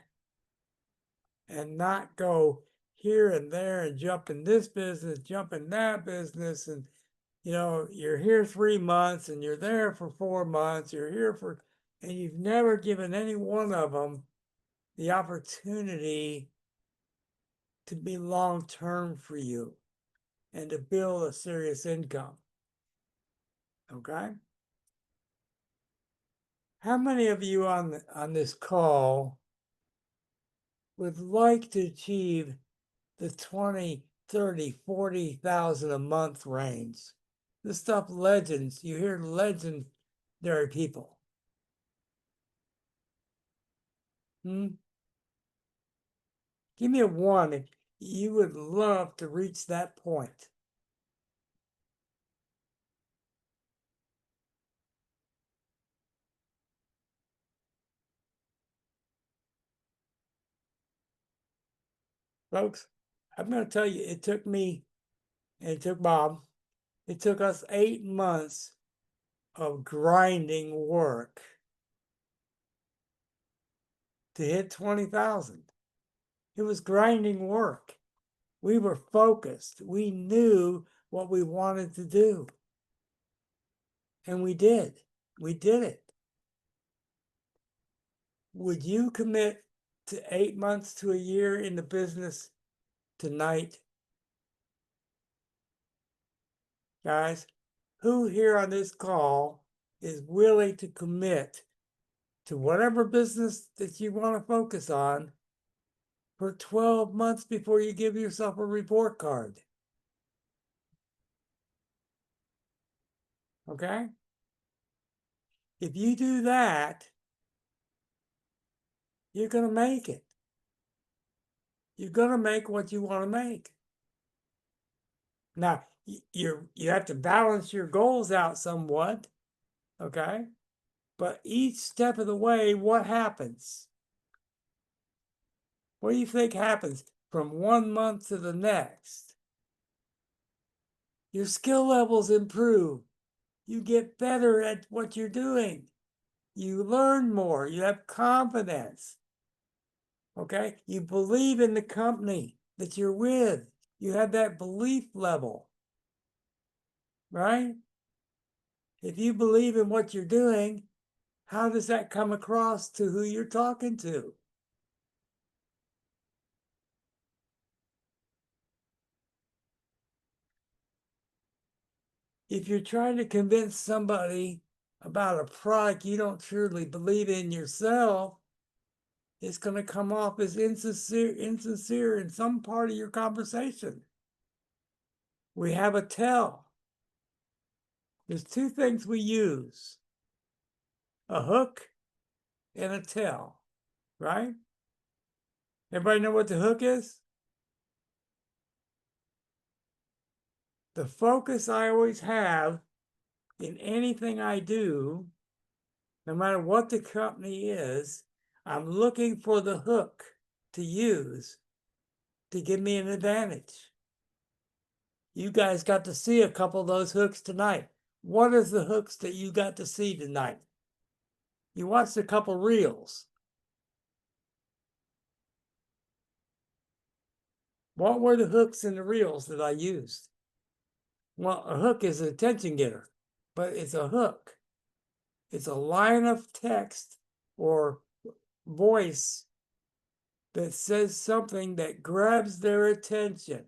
and not go here and there and jump in this business, jump in that business. And, you know, you're here 3 months and you're there for 4 months, you're here for, and you've never given any one of them the opportunity to be long term for you and to build a serious income. Okay? How many of you on this call would like to achieve the 20, 30, 40,000 a month range? This stuff legends. You hear legendary people. Give me a 1 if you would love to reach that point. Folks, I'm going to tell you, it took me, and it took Bob, it took us 8 months of grinding work to hit 20,000. It was grinding work. We were focused. We knew what we wanted to do. And we did. We did it. Would you commit to 8 months to a year in the business tonight? Guys, who here on this call is willing to commit to whatever business that you want to focus on for 12 months before you give yourself a report card? Okay? If you do that, you're going to make it. You're going to make what you want to make. Now, you have to balance your goals out somewhat, okay? But each step of the way, what happens? What do you think happens from 1 month to the next? Your skill levels improve. You get better at what you're doing. You learn more. You have confidence. Okay? You believe in the company that you're with. You have that belief level. Right? If you believe in what you're doing, how does that come across to who you're talking to? If you're trying to convince somebody about a product you don't truly believe in yourself, it's going to come off as insincere in some part of your conversation. We have a tell. There's 2 things we use: a hook and a tell, right? Everybody know what the hook is? The focus I always have in anything I do, no matter what the company is, I'm looking for the hook to use to give me an advantage. You guys got to see a couple of those hooks tonight. What is the hooks that you got to see tonight? You watched a couple reels. What were the hooks in the reels that I used? Well, a hook is an attention getter, but it's a hook. It's a line of text or voice that says something that grabs their attention.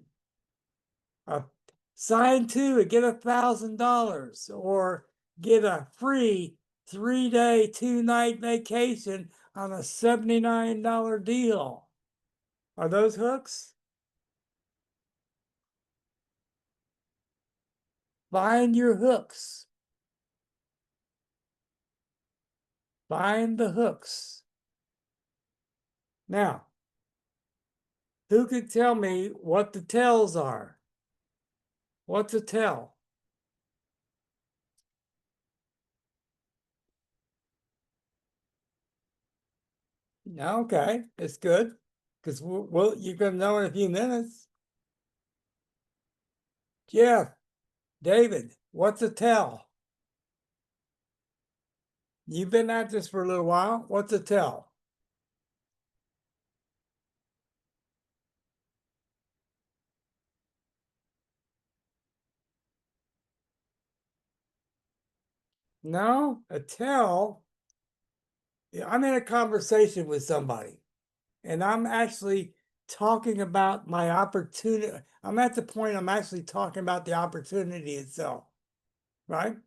Sign 2 and get $1,000, or get a free 3-day, 2-night vacation on a $79 deal. Are those hooks? Find your hooks. Find the hooks. Now, who could tell me what the tells are? What's a tell? Okay, it's good, because you're going to know in a few minutes. Jeff, David, what's a tell? You've been at this for a little while. What's a tell? No, a tell. I'm in a conversation with somebody, and I'm actually talking about my opportunity. I'm at the point I'm actually talking about the opportunity itself, right?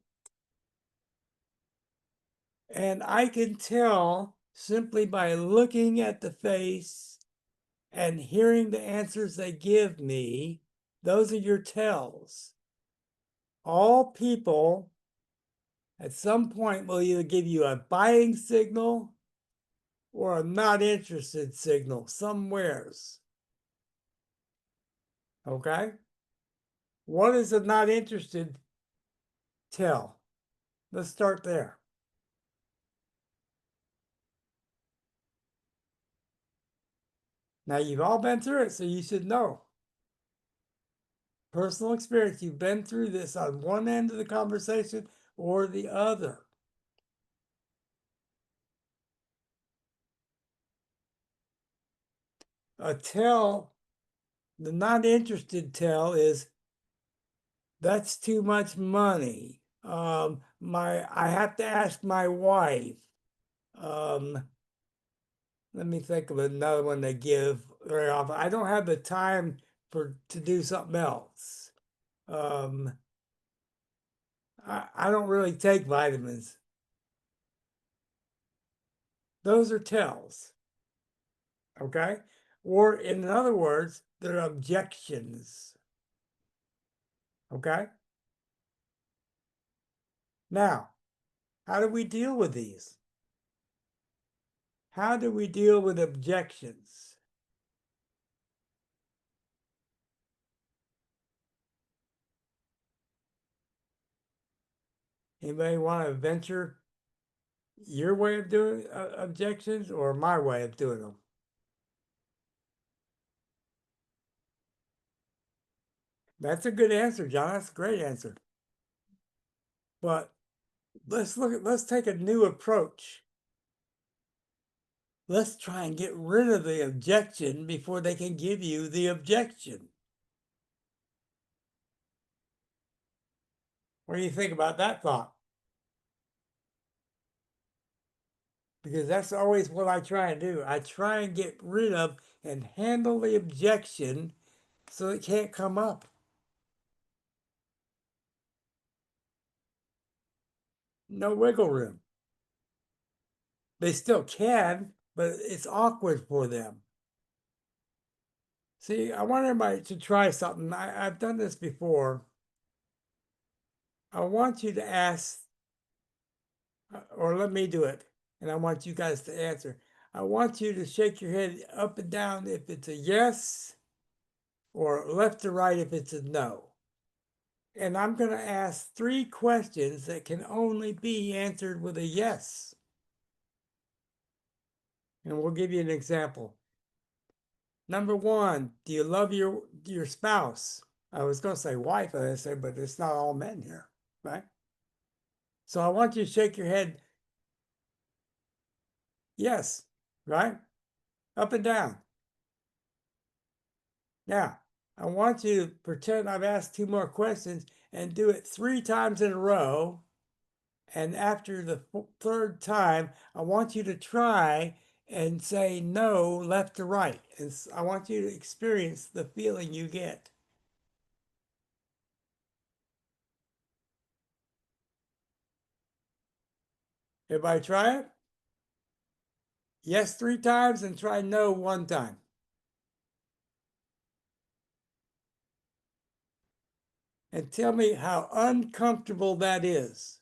And I can tell simply by looking at the face and hearing the answers they give me, those are your tells. All people at some point will either give you a buying signal or a not interested signal somewheres. Okay? What is a not interested tell? Let's start there. Now, you've all been through it, so you should know. Personal experience, you've been through this on one end of the conversation or the other. A tell, the not interested tell is that's too much money. I have to ask my wife. Let me think of another one they give very often. I don't have the time to do something else. I don't really take vitamins. Those are tells. Okay? Or in other words, they're objections. Okay? Now, how do we deal with these? How do we deal with objections? Anybody want to venture your way of doing objections or my way of doing them? That's a good answer, John. That's a great answer. But let's take a new approach. Let's try and get rid of the objection before they can give you the objection. What do you think about that thought? Because that's always what I try and do. I try and get rid of and handle the objection so it can't come up. No wiggle room. They still can, but it's awkward for them. See, I want everybody to try something. I've done this before. I want you to ask, or let me do it, and I want you guys to answer. I want you to shake your head up and down if it's a yes, or left to right if it's a no. And I'm going to ask 3 questions that can only be answered with a yes. And we'll give you an example. Number 1, do you love your spouse? I was going to say wife, I say, but it's not all men here, right? So I want you to shake your head yes, right? Up and down. Now, I want you to pretend I've asked 2 more questions and do it 3 times in a row. And after the 3rd time, I want you to try and say no left to right. And I want you to experience the feeling you get. Everybody try it? Yes 3 times and try no 1 time. And tell me how uncomfortable that is.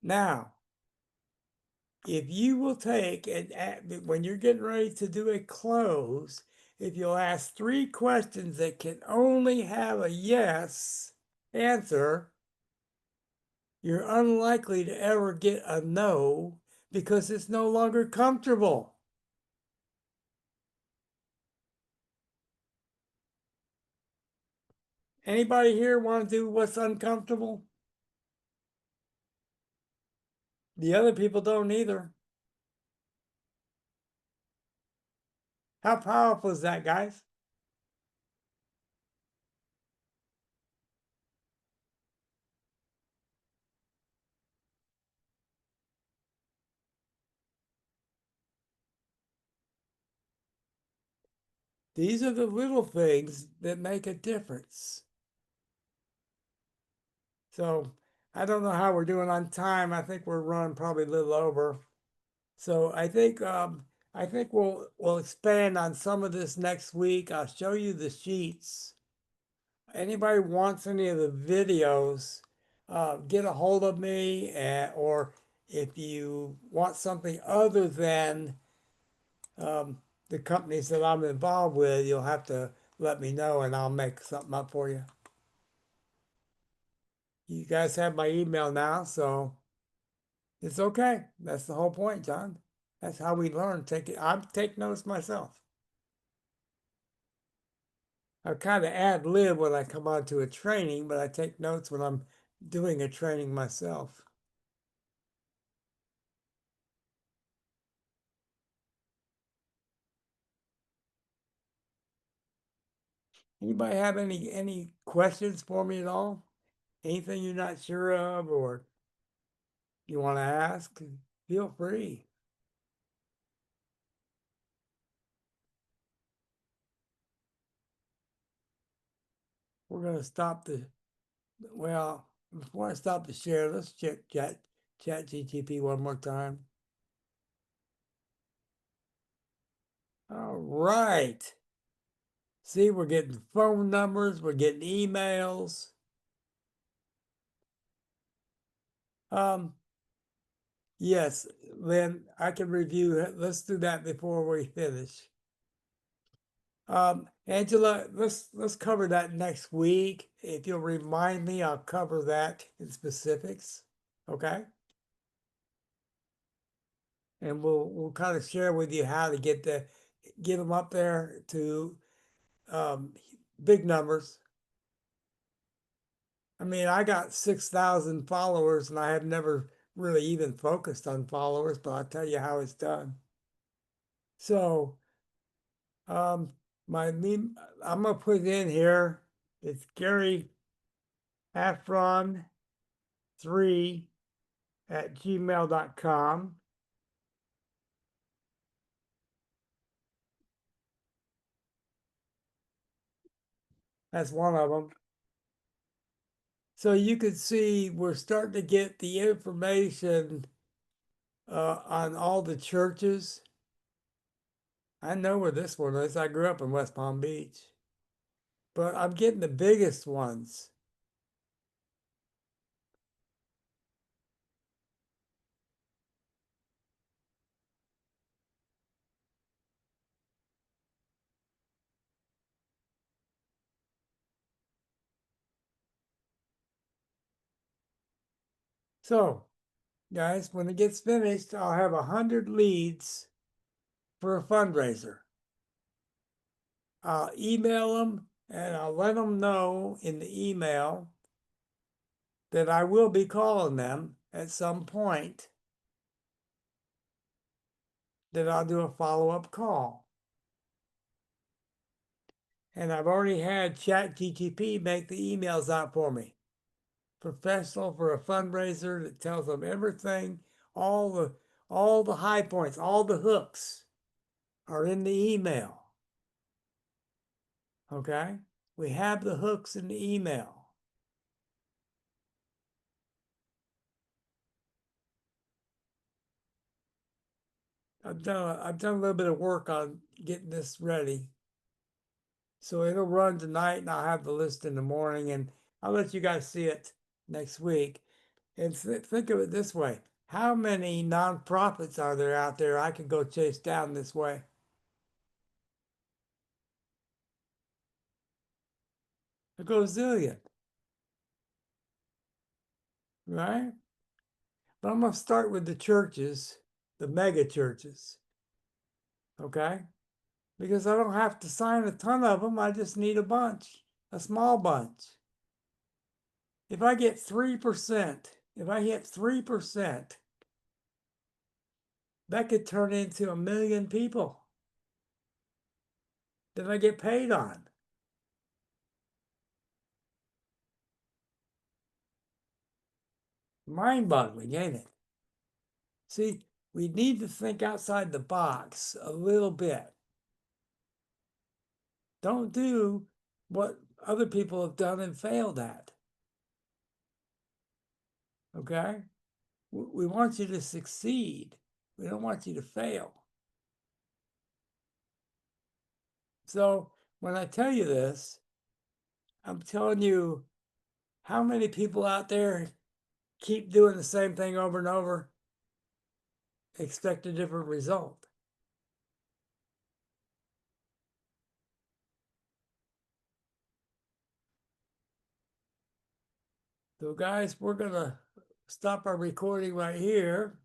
Now, if you will take, and when you're getting ready to do a close, if you'll ask 3 questions that can only have a yes answer, you're unlikely to ever get a no because it's no longer comfortable. Anybody here want to do what's uncomfortable? The other people don't either. How powerful is that, guys? These are the little things that make a difference. So I don't know how we're doing on time. I think we're running probably a little over. So I think we'll expand on some of this next week. I'll show you the sheets. Anybody wants any of the videos, get a hold of me, or if you want something other than the companies that I'm involved with, you'll have to let me know and I'll make something up for you. You guys have my email now, so it's okay. That's the whole point, John. That's how we learn. I take notes myself. I kind of ad lib when I come on to a training, but I take notes when I'm doing a training myself. Anybody have any questions for me at all? Anything you're not sure of or you want to ask? Feel free. We're going to stop before I stop the share, let's check ChatGPT one more time. All right. See, we're getting phone numbers, we're getting emails. Yes, Lynn, I can review it. Let's do that before we finish. Angela, let's cover that next week. If you'll remind me, I'll cover that in specifics. Okay? And we'll kind of share with you how to get them up there to big numbers. I mean, I got 6,000 followers and I have never really even focused on followers, but I'll tell you how it's done. So, I'm gonna put it in here. It's Gary Afron 3@gmail.com. That's one of them. So you can see we're starting to get the information on all the churches. I know where this one is. I grew up in West Palm Beach. But I'm getting the biggest ones. So, guys, when it gets finished, I'll have 100 leads for a fundraiser. I'll email them and I'll let them know in the email that I will be calling them at some point, that I'll do a follow-up call. And I've already had ChatGPT make the emails out for me. Professional for a fundraiser that tells them everything, all the high points, all the hooks are in the email. Okay? We have the hooks in the email. I've done a little bit of work on getting this ready. So it'll run tonight and I'll have the list in the morning and I'll let you guys see it next week. And think of it this way. How many nonprofits are there out there I could go chase down this way? A gazillion. Right? But I'm going to start with the churches, the mega churches. Okay? Because I don't have to sign a ton of them. I just need a bunch, a small bunch. If I get 3%, if I hit 3%, that could turn into 1 million people that I get paid on. Mind-boggling, ain't it? See, we need to think outside the box a little bit. Don't do what other people have done and failed at. Okay? We want you to succeed. We don't want you to fail. So when I tell you this, I'm telling you how many people out there keep doing the same thing over and over, expect a different result. So guys, we're gonna stop our recording right here.